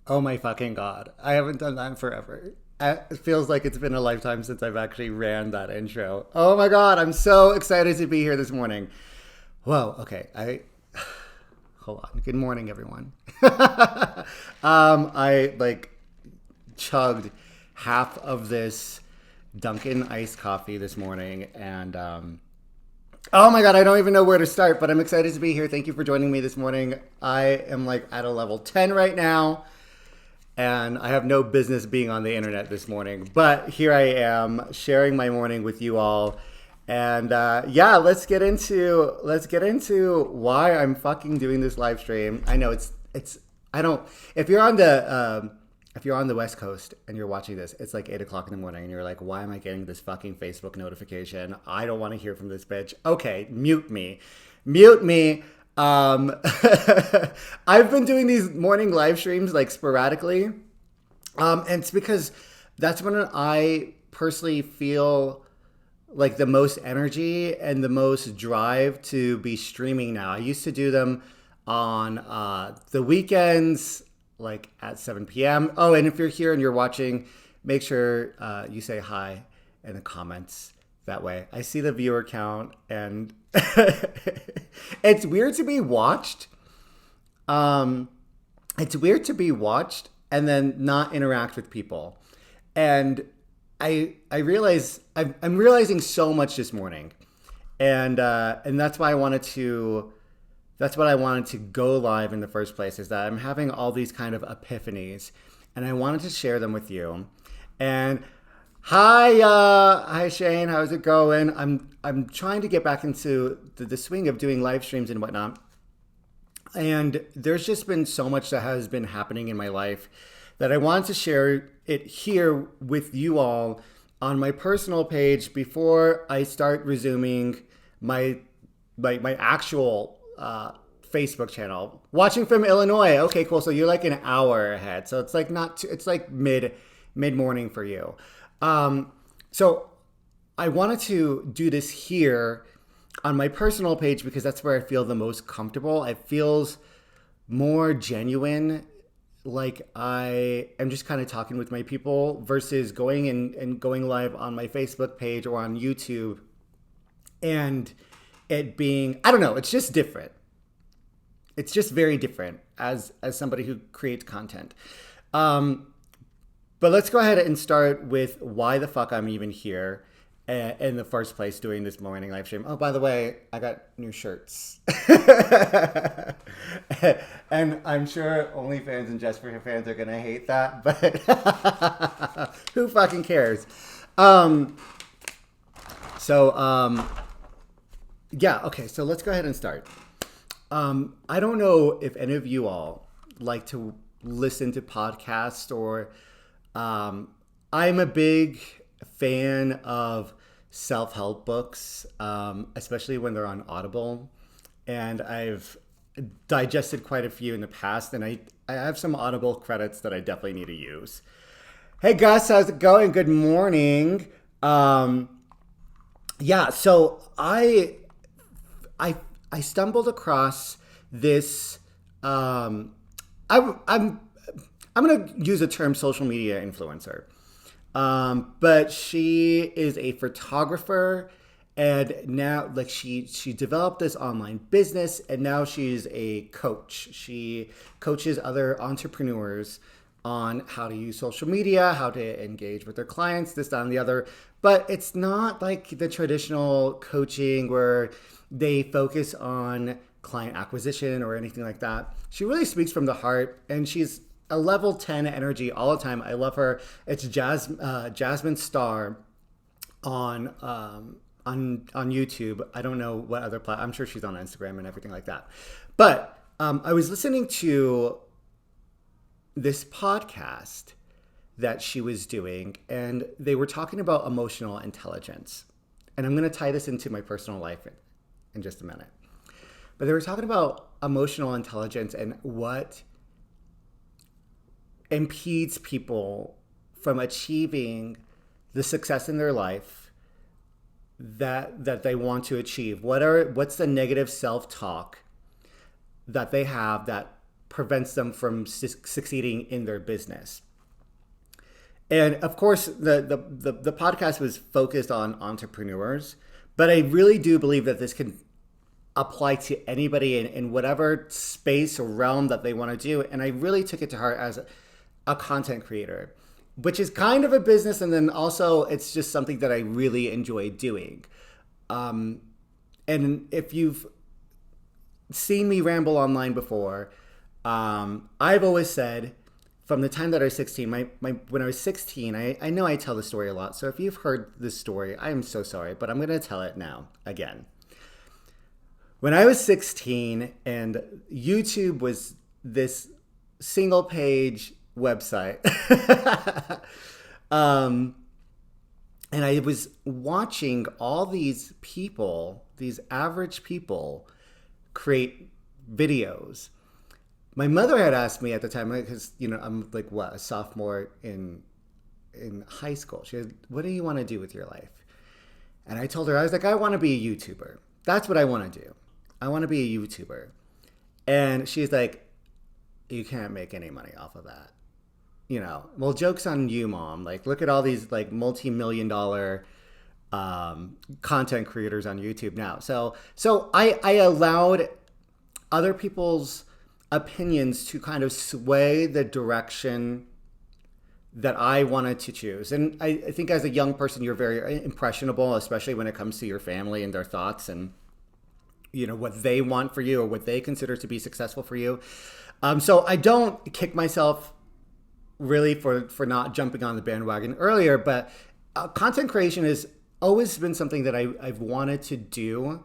Oh my fucking God. I haven't done that in forever. It feels like it's been a lifetime since I've actually ran that intro. Oh my God. I'm so excited to be here this morning. Whoa. Okay. Hold on. Good morning, everyone. I chugged half of this Dunkin' iced coffee this morning and, oh my God, I don't even know where to start, but I'm excited to be here. Thank you for joining me this morning. I am like at a level 10 right now and I have no business being on the internet this morning, but here I am sharing my morning with you all. And yeah, let's get into why I'm fucking doing this live stream. I know it's I don't if you're on the West Coast and you're watching this, it's like 8 o'clock in the morning, and you're like, why am I getting this fucking Facebook notification? I don't want to hear from this bitch. Okay, mute me. Um, I've been doing these morning live streams like sporadically, and it's because that's when I personally feel like the most energy and the most drive to be streaming now. I used to do them on the weekends, like at 7 p.m. Oh, and if you're here and you're watching, make sure you say hi in the comments. That way, I see the viewer count, and it's weird to be watched. Um, it's weird to be watched and then not interact with people. And I realize I'm realizing so much this morning, and that's why I wanted to. That's what I wanted to go live in the first place. Is that I'm having all these kind of epiphanies, and I wanted to share them with you. And hi Shane, how's it going? I'm trying to get back into the swing of doing live streams and whatnot. And there's just been so much that has been happening in my life that I wanted to share it here with you all on my personal page before I start resuming my my actual Facebook channel. Watching from Illinois. Okay, cool. So you're like an hour ahead. So it's like not too, it's like mid morning for you. So I wanted to do this here on my personal page because that's where I feel the most comfortable. It feels more genuine, like I am just kind of talking with my people versus going and going live on my Facebook page or on YouTube and it being, I don't know, it's just different. It's just very different as somebody who creates content. Um, but let's go ahead and start with why the fuck I'm even here in the first place doing this morning live stream. Oh, by the way, I got new shirts. And I'm sure OnlyFans and Just For Your fans are going to hate that, but who fucking cares? Um, so, yeah, okay, so let's go ahead and start. I don't know if any of you all like to listen to podcasts or I'm a big fan of self-help books, especially when they're on Audible. And I've digested quite a few in the past, and I have some Audible credits that I definitely need to use. Hey Gus, how's it going? Good morning. Um, yeah, so I I stumbled across this. Um, I'm I'm gonna use the term social media influencer. But she is a photographer, and now like she developed this online business, and now she's a coach. She coaches other entrepreneurs on how to use social media, how to engage with their clients, this, that, and the other. But it's not like the traditional coaching where they focus on client acquisition or anything like that. She really speaks from the heart, and she's a level 10 energy all the time. I love her. It's Jasmine Star on on YouTube. I don't know what other I'm sure she's on Instagram and everything like that. But I was listening to this podcast that she was doing, and they were talking about emotional intelligence. And I'm going to tie this into my personal life in just a minute. But they were talking about emotional intelligence and what impedes people from achieving the success in their life that they want to achieve. What's the negative self-talk that they have that prevents them from succeeding in their business. And of course, the podcast was focused on entrepreneurs, but I really do believe that this can apply to anybody in whatever space or realm that they want to do. And I really took it to heart as a content creator, which is kind of a business. And then also it's just something that I really enjoy doing. And if you've seen me ramble online before, I've always said from the time that I was 16, when I was 16, I know I tell the story a lot. So if you've heard this story, I'm so sorry, but I'm going to tell it now again. When I was 16 and YouTube was this single page website, and I was watching all these people, these average people, create videos. My mother had asked me at the time, because I'm like a sophomore in high school. She said, "What do you want to do with your life?" And I told her, I was like, "I want to be a YouTuber. That's what I want to do. I want to be a YouTuber." And she's like, "You can't make any money off of that. Well, joke's on you, Mom. Like, look at all these like multi-million-dollar content creators on YouTube now." So I allowed other people's opinions to kind of sway the direction that I wanted to choose. And I think as a young person, you're very impressionable, especially when it comes to your family and their thoughts and what they want for you or what they consider to be successful for you. So I don't kick myself really for not jumping on the bandwagon earlier, but content creation has always been something that I've wanted to do.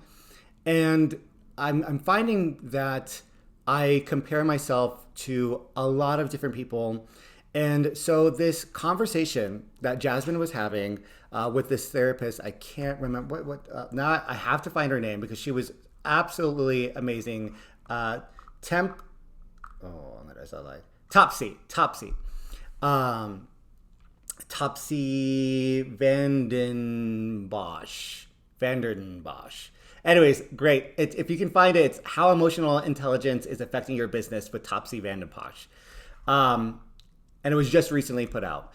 And I'm finding that I compare myself to a lot of different people. And so this conversation that Jasmine was having with this therapist, I can't remember now I have to find her name because she was absolutely amazing. Topsy Vandenbosch. Anyways, great. If you can find it, it's How Emotional Intelligence is Affecting Your Business with Topsy Vandenbosch. And it was just recently put out.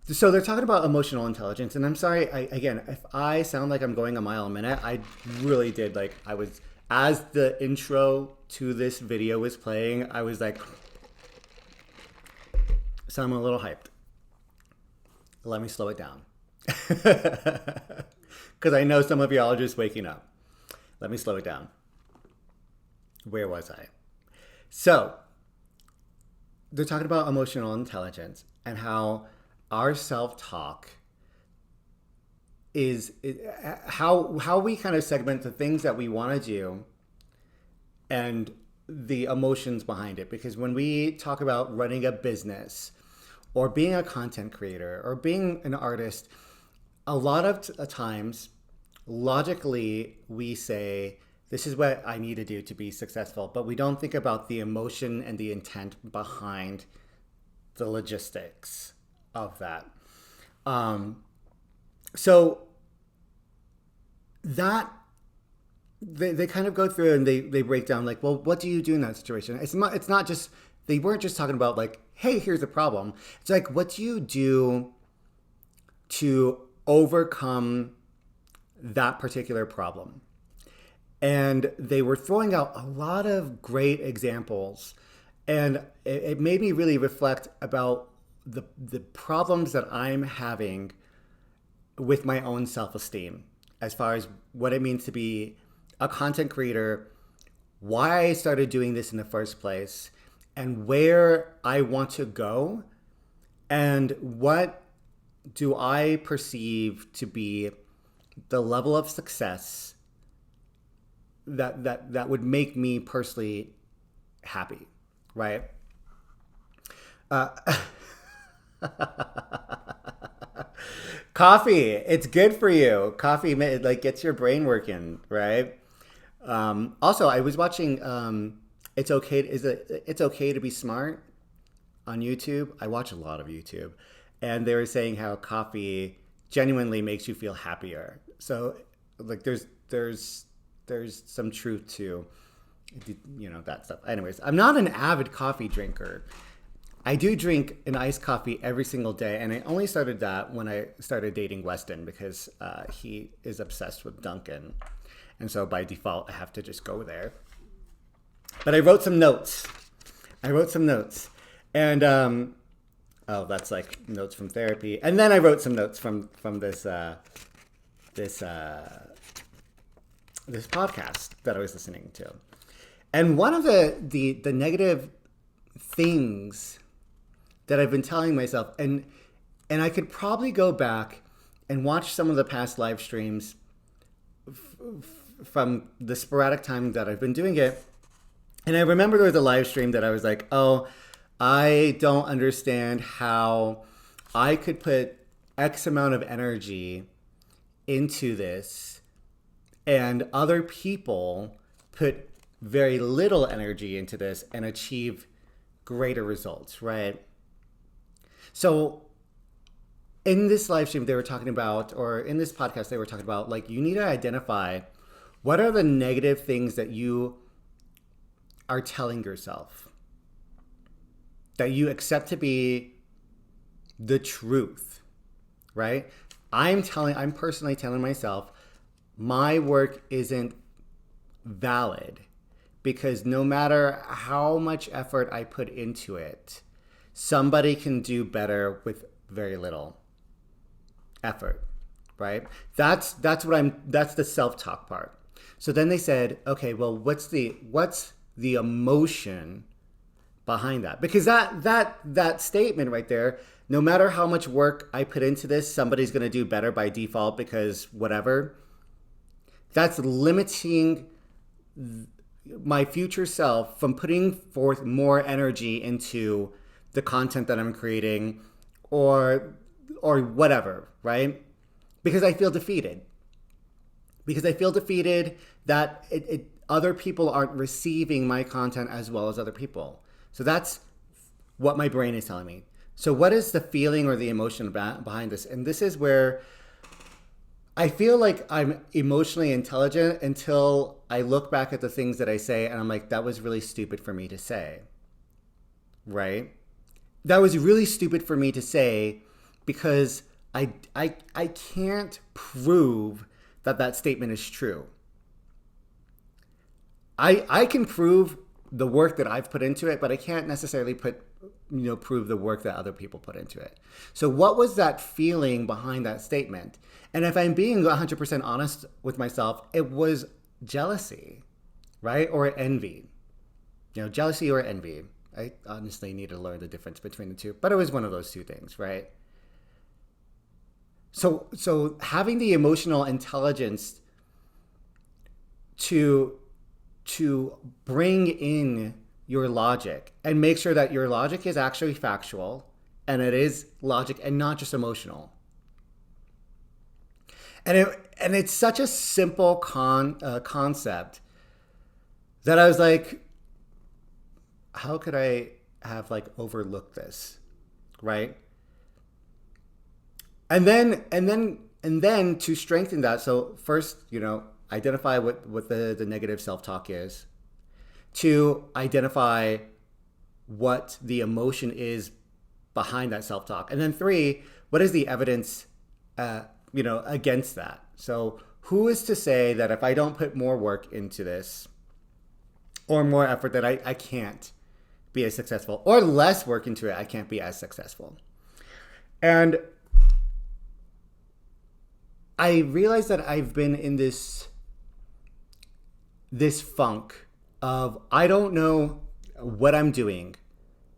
So they're talking about emotional intelligence. And I'm sorry, again, if I sound like I'm going a mile a minute, I really did. Like as the intro to this video was playing, I was like, so I'm a little hyped. Let me slow it down. Because I know some of y'all are just waking up. Let me slow it down. Where was I? So, they're talking about emotional intelligence and how our self-talk is how we kind of segment the things that we want to do and the emotions behind it. Because when we talk about running a business or being a content creator or being an artist, a lot of times, logically, we say, this is what I need to do to be successful, but we don't think about the emotion and the intent behind the logistics of that. So that they kind of go through and they break down like, well, what do you do in that situation? It's not just, they weren't just talking about like, hey, here's the problem. It's like, what do you do to overcome that particular problem? And they were throwing out a lot of great examples. And it made me really reflect about the problems that I'm having with my own self-esteem as far as what it means to be a content creator, why I started doing this in the first place, and where I want to go, and what do I perceive to be the level of success that would make me personally happy, right? Coffee, it's good for you. Coffee like gets your brain working, right? Also, I was watching It's Okay to Be Smart on YouTube. I watch a lot of YouTube, and they were saying how coffee genuinely makes you feel happier. So like there's some truth to that stuff. Anyways, I'm not an avid coffee drinker. I do drink an iced coffee every single day, and I only started that when I started dating Weston because he is obsessed with Dunkin'. And so by default, I have to just go there. But I wrote some notes. And, that's like notes from therapy. And then I wrote some notes from this podcast that I was listening to. And one of the negative things that I've been telling myself, and I could probably go back and watch some of the past live streams from the sporadic time that I've been doing it. And I remember there was a live stream that I was like, oh, I don't understand how I could put X amount of energy into this and other people put very little energy into this and achieve greater results, right? So in this live stream they were talking about, or in this podcast they were talking about, like, you need to identify what are the negative things that you are telling yourself that you accept to be the truth, right? I'm personally telling myself my work isn't valid because no matter how much effort I put into it, somebody can do better with very little effort, right? That's the self-talk part. So then they said, okay, well, what's the emotion behind that? Because that statement right there, no matter how much work I put into this, somebody's going to do better by default because whatever. That's limiting my future self from putting forth more energy into the content that I'm creating or whatever, right? Because I feel defeated. That other people aren't receiving my content as well as other people. So that's what my brain is telling me. So what is the feeling or the emotion behind this? And this is where I feel like I'm emotionally intelligent until I look back at the things that I say and I'm like, that was really stupid for me to say, right? That was really stupid for me to say because I can't prove that statement is true. I can prove the work that I've put into it, but I can't necessarily prove the work that other people put into it. So what was that feeling behind that statement? And if I'm being 100% honest with myself, it was jealousy, right? Or envy. Jealousy or envy. I honestly need to learn the difference between the two, but it was one of those two things, right? So having the emotional intelligence to bring in your logic and make sure that your logic is actually factual and it is logic and not just emotional. And it's such a simple concept that I was like, how could I have overlooked this, right? And then to strengthen that, so first, identify what the negative self-talk is, to identify what the emotion is behind that self-talk, and then 3, what is the evidence against that? So who is to say that if I don't put more work into this or more effort that I can't be as successful, or less work into it, I can't be as successful? And I realized that I've been in this funk of I don't know what I'm doing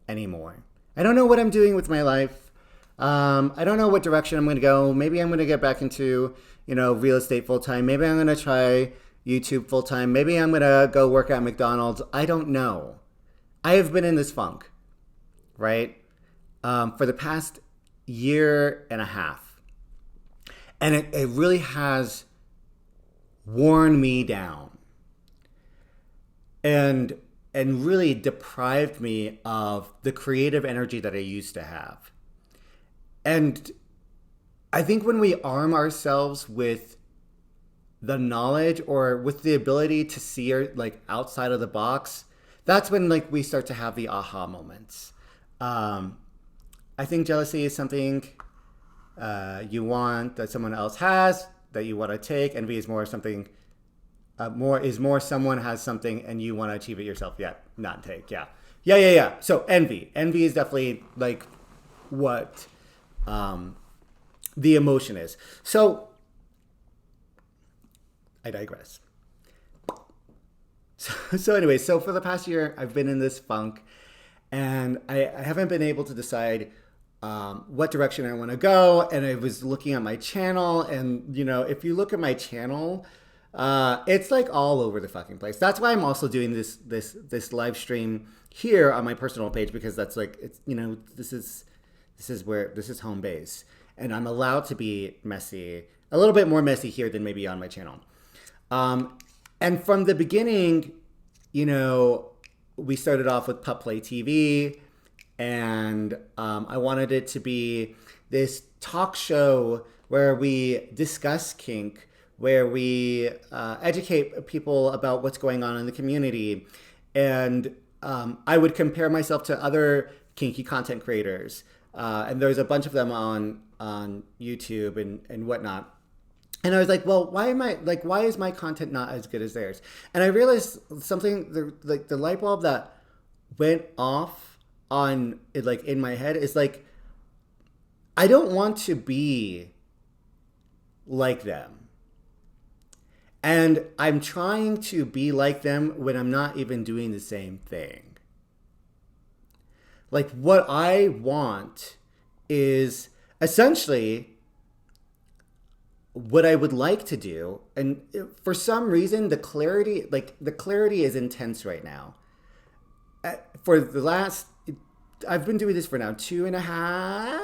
anymore. I don't know what I'm doing with my life. I don't know what direction I'm going to go. Maybe I'm going to get back into, real estate full time. Maybe I'm going to try YouTube full time. Maybe I'm going to go work at McDonald's. I don't know. I have been in this funk, right? For the past year and a half. And it really has worn me down and really deprived me of the creative energy that I used to have. And I think when we arm ourselves with the knowledge or with the ability to see like outside of the box, that's when like we start to have the aha moments. I think jealousy is something you want that someone else has that you want to take. Envy is more something more someone has something and you want to achieve it yourself. Yeah, not take. Yeah. So envy is definitely like what the emotion is. So I digress. So anyway, so for the past year, I've been in this funk, and I haven't been able to decide what direction I want to go. And I was looking at my channel, and you know, if you look at my channel, it's like all over the fucking place. That's why I'm also doing this live stream here on my personal page, because that's like, it's, you know, this is home base, and I'm allowed to be messy, a little bit more messy here than maybe on my channel. And from the beginning, you know, we started off with Pup Play TV, and I wanted it to be this talk show where we discuss kink, where we educate people about what's going on in the community. And I would compare myself to other kinky content creators. And there's a bunch of them on YouTube and whatnot. And I was like, well, why is my content not as good as theirs? And I realized something, the light bulb that went off on it, like in my head, is like, I don't want to be like them. And I'm trying to be like them when I'm not even doing the same thing. Like, what I want is essentially what I would like to do. And for some reason, the clarity is intense right now. For the last, I've been doing this for now 2.5,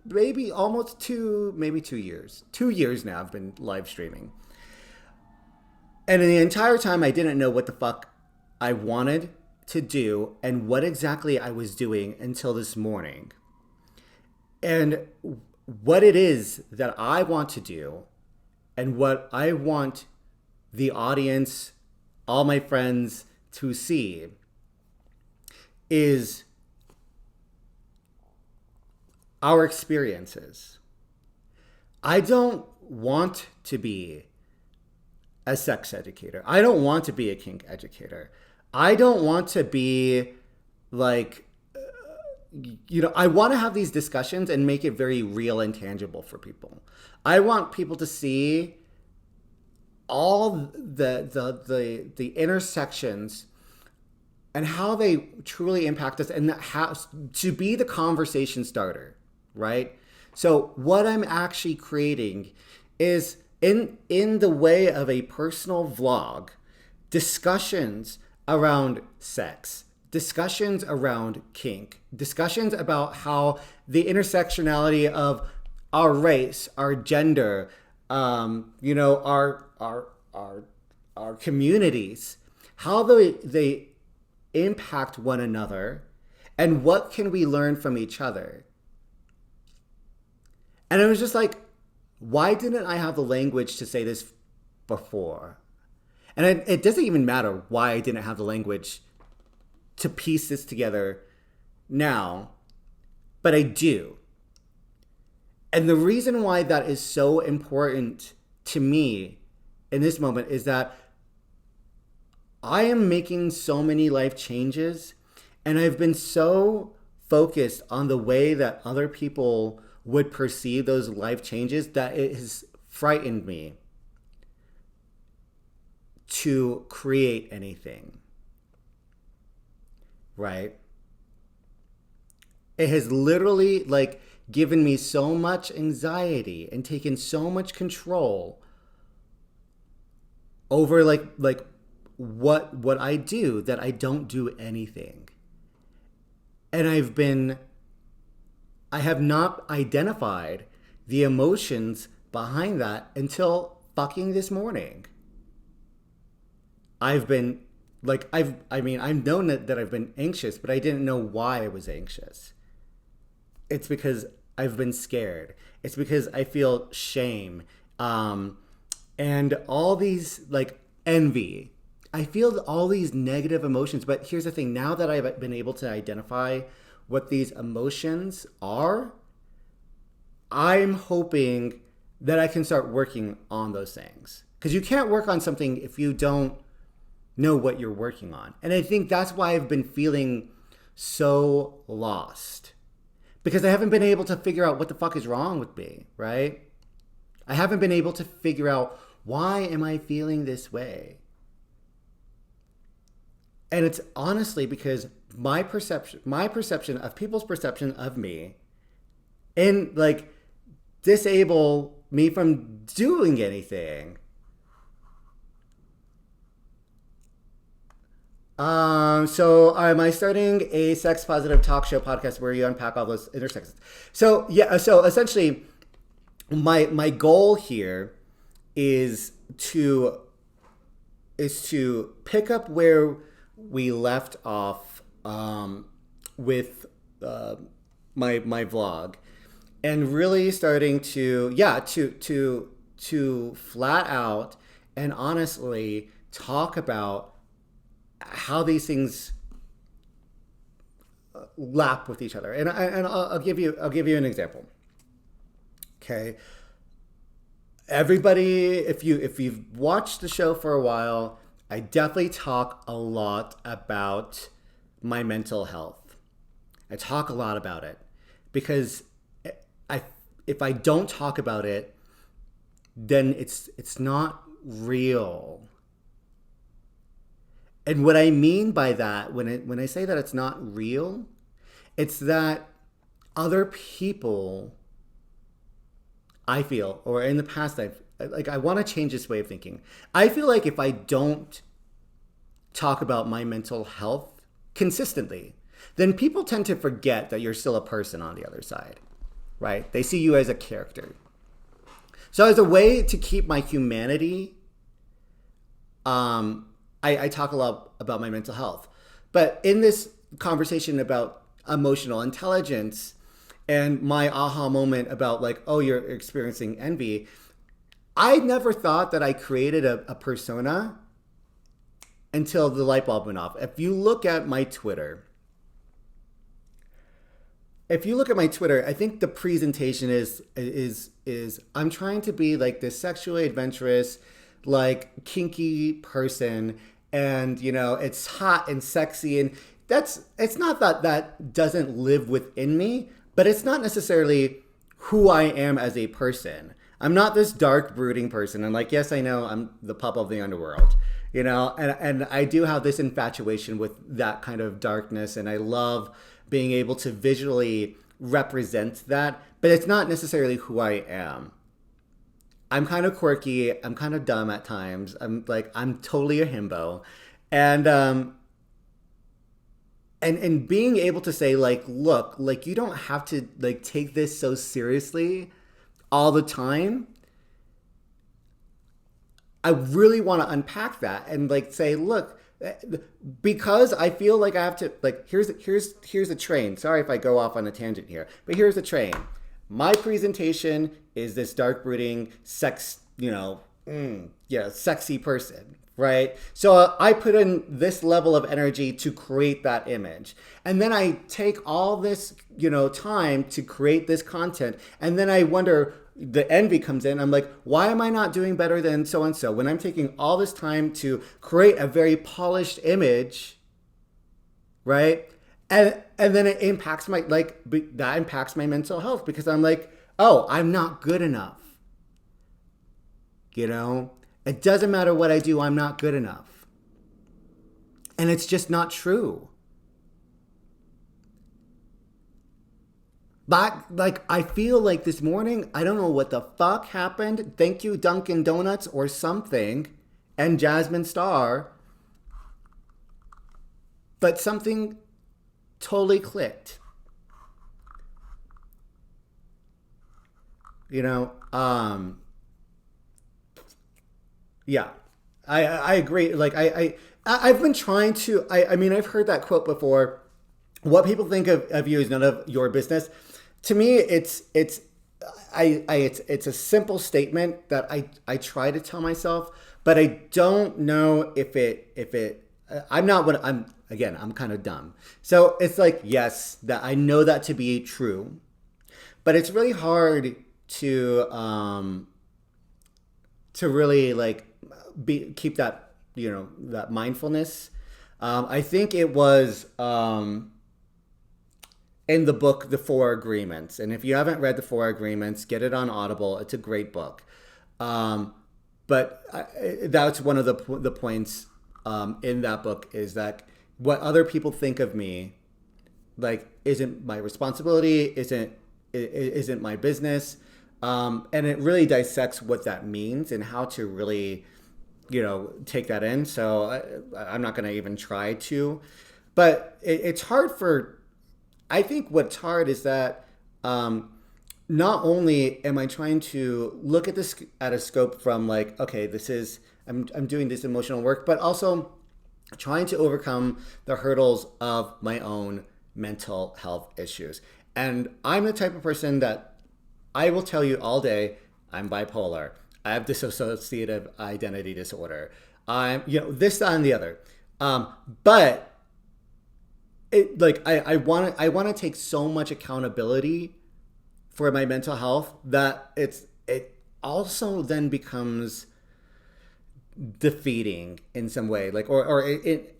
maybe almost 2 years. 2 years now I've been live streaming. And in the entire time, I didn't know what the fuck I wanted to do and what exactly I was doing until this morning. And what it is that I want to do and what I want the audience, all my friends to see is our experiences. I don't want to be a sex educator. I don't want to be a kink educator. I don't want to be like, you know, I want to have these discussions and make it very real and tangible for people. I want people to see all the intersections and how they truly impact us, and how to be the conversation starter, right? So what I'm actually creating is in the way of a personal vlog, discussions around sex, discussions around kink, discussions about how the intersectionality of our race, our gender, you know, our communities, how they impact one another, and what can we learn from each other. And it was just like, why didn't I have the language to say this before? And it doesn't even matter why I didn't have the language to piece this together now, but I do. And the reason why that is so important to me in this moment is that I am making so many life changes, and I've been so focused on the way that other people would perceive those life changes that it has frightened me to create anything. Right? It has literally like given me so much anxiety and taken so much control over like what I do, that I don't do anything. And I have not identified the emotions behind that until fucking this morning. I've known that I've been anxious, but I didn't know why I was anxious. It's because I've been scared. It's because I feel shame. and all these like envy. I feel all these negative emotions, but here's the thing. Now that I've been able to identify what these emotions are, I'm hoping that I can start working on those things. Because you can't work on something if you don't know what you're working on. And I think that's why I've been feeling so lost. Because I haven't been able to figure out what the fuck is wrong with me, right? I haven't been able to figure out, why am I feeling this way? And it's honestly because my perception of people's perception of me, and like disable me from doing anything. So am I starting a sex positive talk show podcast where you unpack all those intersections? So yeah, so essentially my goal here is to pick up where we left off with my vlog, and really starting to flat out and honestly talk about how these things lap with each other. And I'll give you an example. Okay. Everybody, if you've watched the show for a while, I definitely talk a lot about my mental health. I talk a lot about it because if I don't talk about it, then it's not real. And what I mean by that, when I say that it's not real, it's that other people, I feel, or in the past I want to change this way of thinking. I feel like if I don't talk about my mental health consistently, then people tend to forget that you're still a person on the other side, right? They see you as a character. So as a way to keep my humanity, I talk a lot about my mental health. But in this conversation about emotional intelligence and my aha moment about like, oh, you're experiencing envy, I never thought that I created a persona until the light bulb went off. If you look at my Twitter, I think the presentation is I'm trying to be like this sexually adventurous, like kinky person, and you know, it's hot and sexy, and it's not that doesn't live within me, but it's not necessarily who I am as a person. I'm not this dark, brooding person. And like, yes, I know I'm the pup of the underworld, you know, and I do have this infatuation with that kind of darkness, and I love being able to visually represent that, but it's not necessarily who I am. I'm kind of quirky. I'm kind of dumb at times. I'm totally a himbo. And being able to say like, look, like you don't have to like take this so seriously all the time. I really want to unpack that and like say, look, because I feel like I have to like, here's the train. Sorry if I go off on a tangent here, but here's the train. My presentation is this dark brooding sexy person, right? So I put in this level of energy to create that image. And then I take all this, time to create this content. And then I wonder, the envy comes in. I'm like, why am I not doing better than so-and-so when I'm taking all this time to create a very polished image, right? And then it impacts that impacts my mental health because I'm like, oh, I'm not good enough. It doesn't matter what I do, I'm not good enough. And it's just not true. But I feel like this morning, I don't know what the fuck happened. Thank you, Dunkin' Donuts or something, and Jasmine Star. But something totally clicked. Yeah, I agree. Like I've been trying to, I mean, I've heard that quote before. What people think of you is none of your business. To me, it's it's a simple statement that I try to tell myself, but I don't know if it I'm not what I'm again, I'm kind of dumb. So it's like, yes, that I know that to be true, but it's really hard to really like keep that, that mindfulness. I think it was in the book The Four Agreements, and if you haven't read The Four Agreements, get it on Audible. It's a great book. But that's one of the points in that book, is that what other people think of me like isn't my responsibility, isn't my business. And it really dissects what that means and how to really, take that in. So I'm not going to even try to, but it's hard I think what's hard is that not only am I trying to look at this at a scope from like, okay, I'm doing this emotional work, but also trying to overcome the hurdles of my own mental health issues. And I'm the type of person that I will tell you all day, I'm bipolar. I have dissociative identity disorder. I'm, this, that, and the other. But I want to take so much accountability for my mental health that it also then becomes defeating in some way. Like,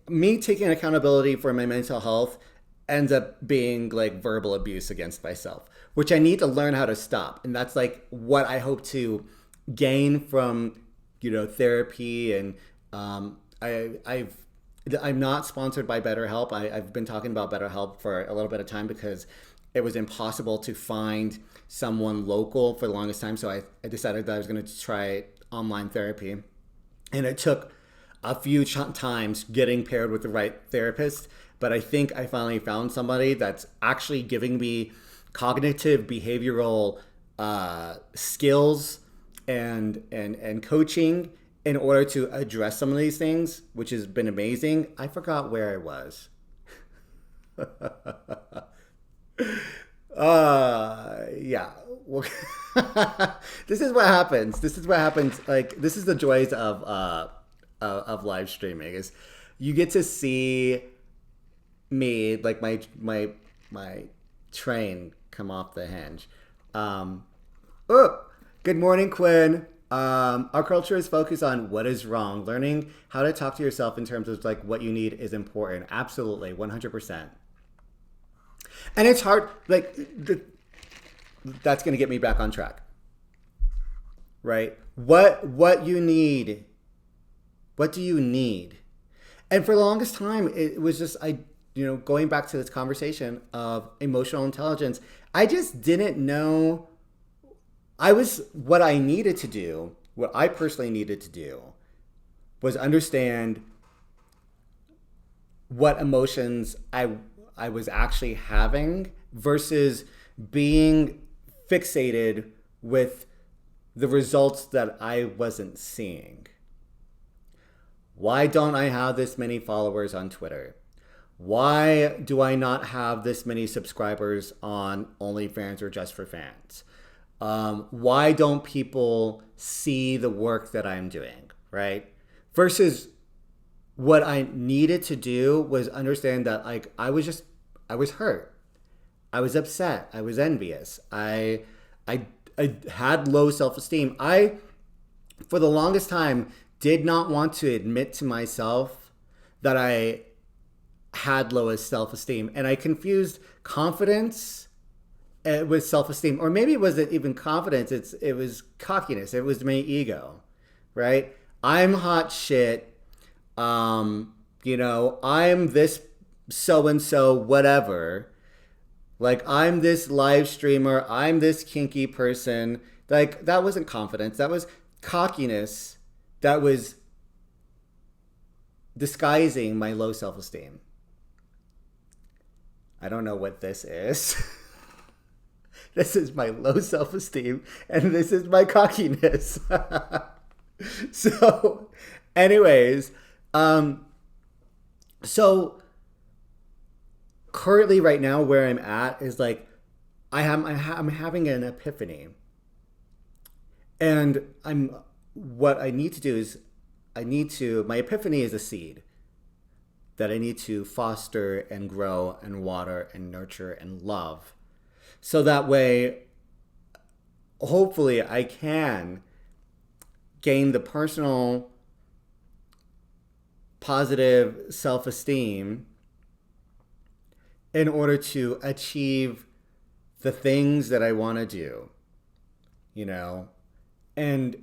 me taking accountability for my mental health ends up being like verbal abuse against myself, which I need to learn how to stop. And that's like what I hope to gain from, therapy. And I'm not sponsored by BetterHelp. I've been talking about BetterHelp for a little bit of time because it was impossible to find someone local for the longest time. So I decided that I was going to try online therapy. And it took a few times getting paired with the right therapist. But I think I finally found somebody that's actually giving me cognitive behavioral skills and coaching in order to address some of these things, which has been amazing. I forgot where I was. Yeah. Well, this is what happens. Like, this is the joys of live streaming, is you get to see me, like my train come off the hinge. Good morning, Quinn. Our culture is focused on what is wrong. Learning how to talk to yourself in terms of like what you need is important. Absolutely, 100%. And it's hard. Like that's going to get me back on track, right? What you need? What do you need? And for the longest time, it was just going back to this conversation of emotional intelligence. I just didn't know. What I needed to do, what I personally needed to do, was understand what emotions I was actually having versus being fixated with the results that I wasn't seeing. Why don't I have this many followers on Twitter? Why do I not have this many subscribers on OnlyFans or Just for Fans? Why don't people see the work that I'm doing, right? Versus what I needed to do was understand that like I was hurt. I was upset. I was envious. I had low self-esteem. I, for the longest time, did not want to admit to myself that I had low self-esteem. And I confused confidence with self-esteem, or maybe it wasn't even confidence. It was cockiness. It was my ego, right? I'm hot shit. I'm this so-and-so whatever. Like, I'm this live streamer. I'm this kinky person. Like, that wasn't confidence. That was cockiness. That was disguising my low self-esteem. I don't know what this is. This is my low self-esteem, and this is my cockiness. So, anyways, so currently right now where I'm at is like, I'm having an epiphany, and what I need to do is my epiphany is a seed that I need to foster and grow and water and nurture and love, so that way, hopefully, I can gain the personal positive self-esteem in order to achieve the things that I want to do, you know, and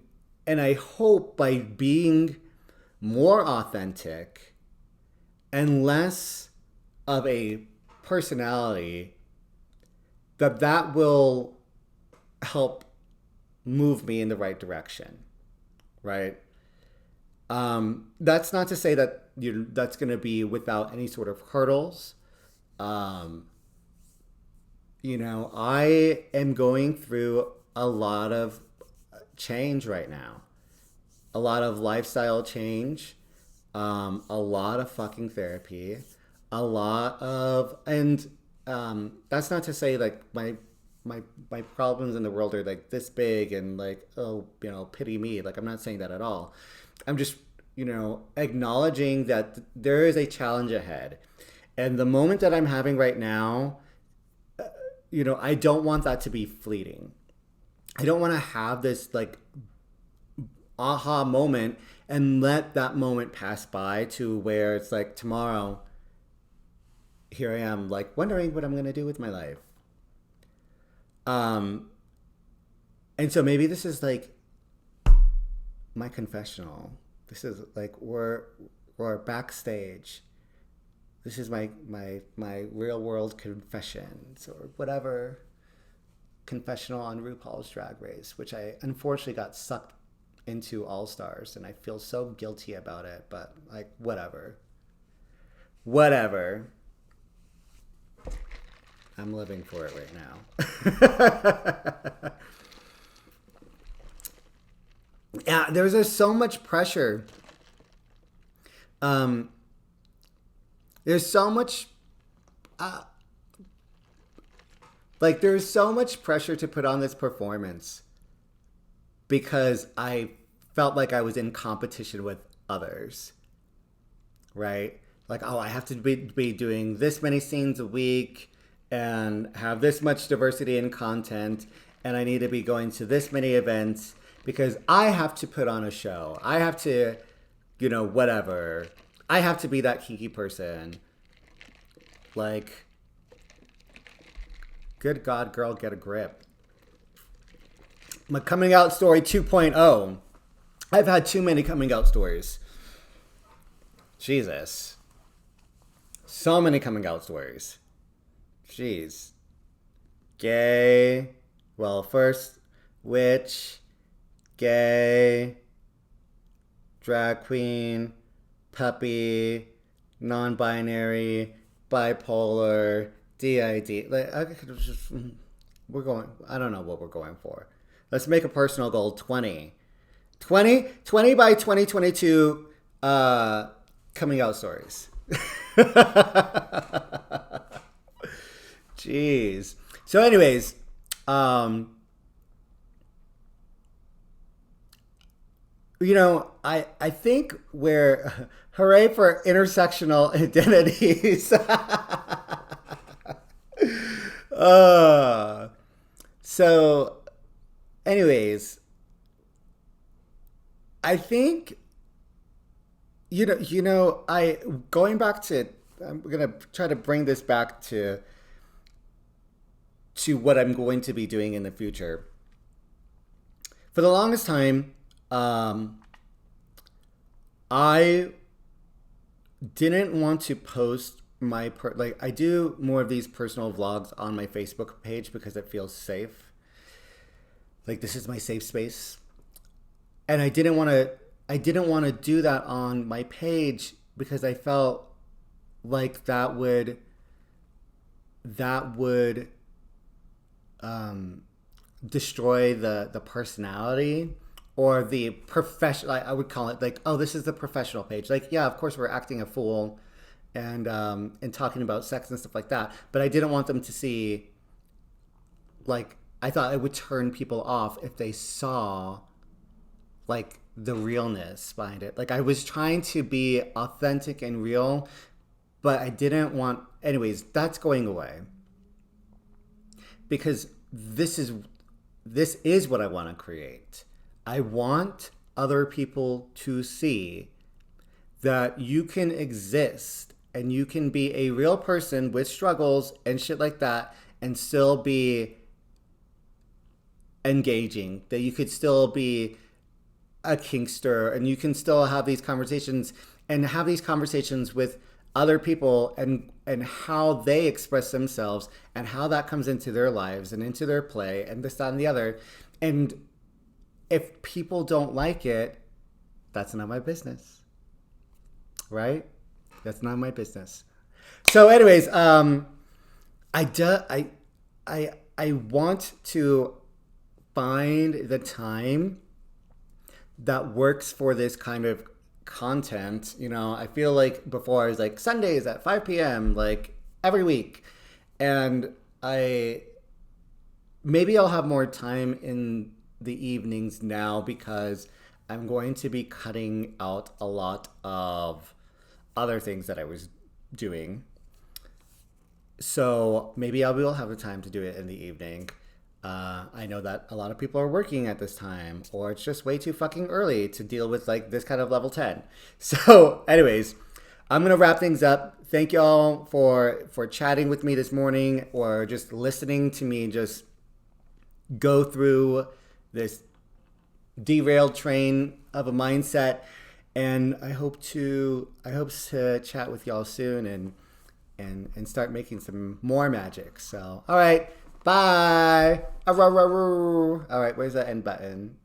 I hope by being more authentic and less of a personality, that will help move me in the right direction, right? That's not to say that that's going to be without any sort of hurdles. I am going through a lot of change right now, a lot of lifestyle change, a lot of fucking therapy, and that's not to say like my problems in the world are like this big and like, oh, pity me. Like, I'm not saying that at all. I'm just, acknowledging that there is a challenge ahead. And the moment that I'm having right now, I don't want that to be fleeting. I don't want to have this like aha moment and let that moment pass by to where it's like tomorrow, here I am, like wondering what I'm going to do with my life. And so maybe this is like my confessional. This is like we're backstage. This is my real world confessions or whatever, confessional on RuPaul's Drag Race, which I unfortunately got sucked into All Stars, and I feel so guilty about it. But like whatever. I'm living for it right now. Yeah, there's just so much pressure. There's so much, there's so much pressure to put on this performance because I felt like I was in competition with others, right? Like, oh, I have to be doing this many scenes a week and have this much diversity in content, and I need to be going to this many events because I have to put on a show. I have to, whatever. I have to be that kinky person. Like, good God, girl, get a grip. My coming out story 2.0. I've had too many coming out stories. Jesus. So many coming out stories. Jeez. Gay. Well, first, witch. Gay. Drag queen. Puppy. Non-binary. Bipolar. DID. Like, I could just... I don't know what we're going for. Let's make a personal goal. 20 by 2022 coming out stories. Jeez. So anyways, I think we're hooray for intersectional identities. So anyways, I think going back to, I'm gonna try to bring this back to what I'm going to be doing in the future. For the longest time, I didn't want to post I do more of these personal vlogs on my Facebook page because it feels safe. Like, this is my safe space. And I didn't want to do that on my page because I felt like that would destroy the personality or the professional. I would call it like, oh, this is the professional page. Like, yeah, of course we're acting a fool and talking about sex and stuff like that, but I didn't want them to see like I thought it would turn people off if they saw like the realness behind it. Like I was trying to be authentic and real, but I didn't want. Anyways, that's going away because this is what I want to create. I want other people to see that you can exist and you can be a real person with struggles and shit like that and still be engaging, that you could still be a kinkster and you can still have these conversations and have these conversations with other people and how they express themselves and how that comes into their lives and into their play and this, that, and the other. And if people don't like it, that's not my business, right? That's not my business. So anyways, I want to find the time that works for this kind of content. You know, I feel like before I was like Sundays at 5 p.m. like every week. And maybe I'll have more time in the evenings now because I'm going to be cutting out a lot of other things that I was doing. So maybe I will have the time to do it in the evening. I know that a lot of people are working at this time, or it's just way too fucking early to deal with like this kind of level 10. So anyways, I'm gonna wrap things up. Thank y'all for chatting with me this morning or just listening to me just go through this derailed train of a mindset. And I hope to chat with y'all soon and start making some more magic. So all right. Bye. All right, where's the end button?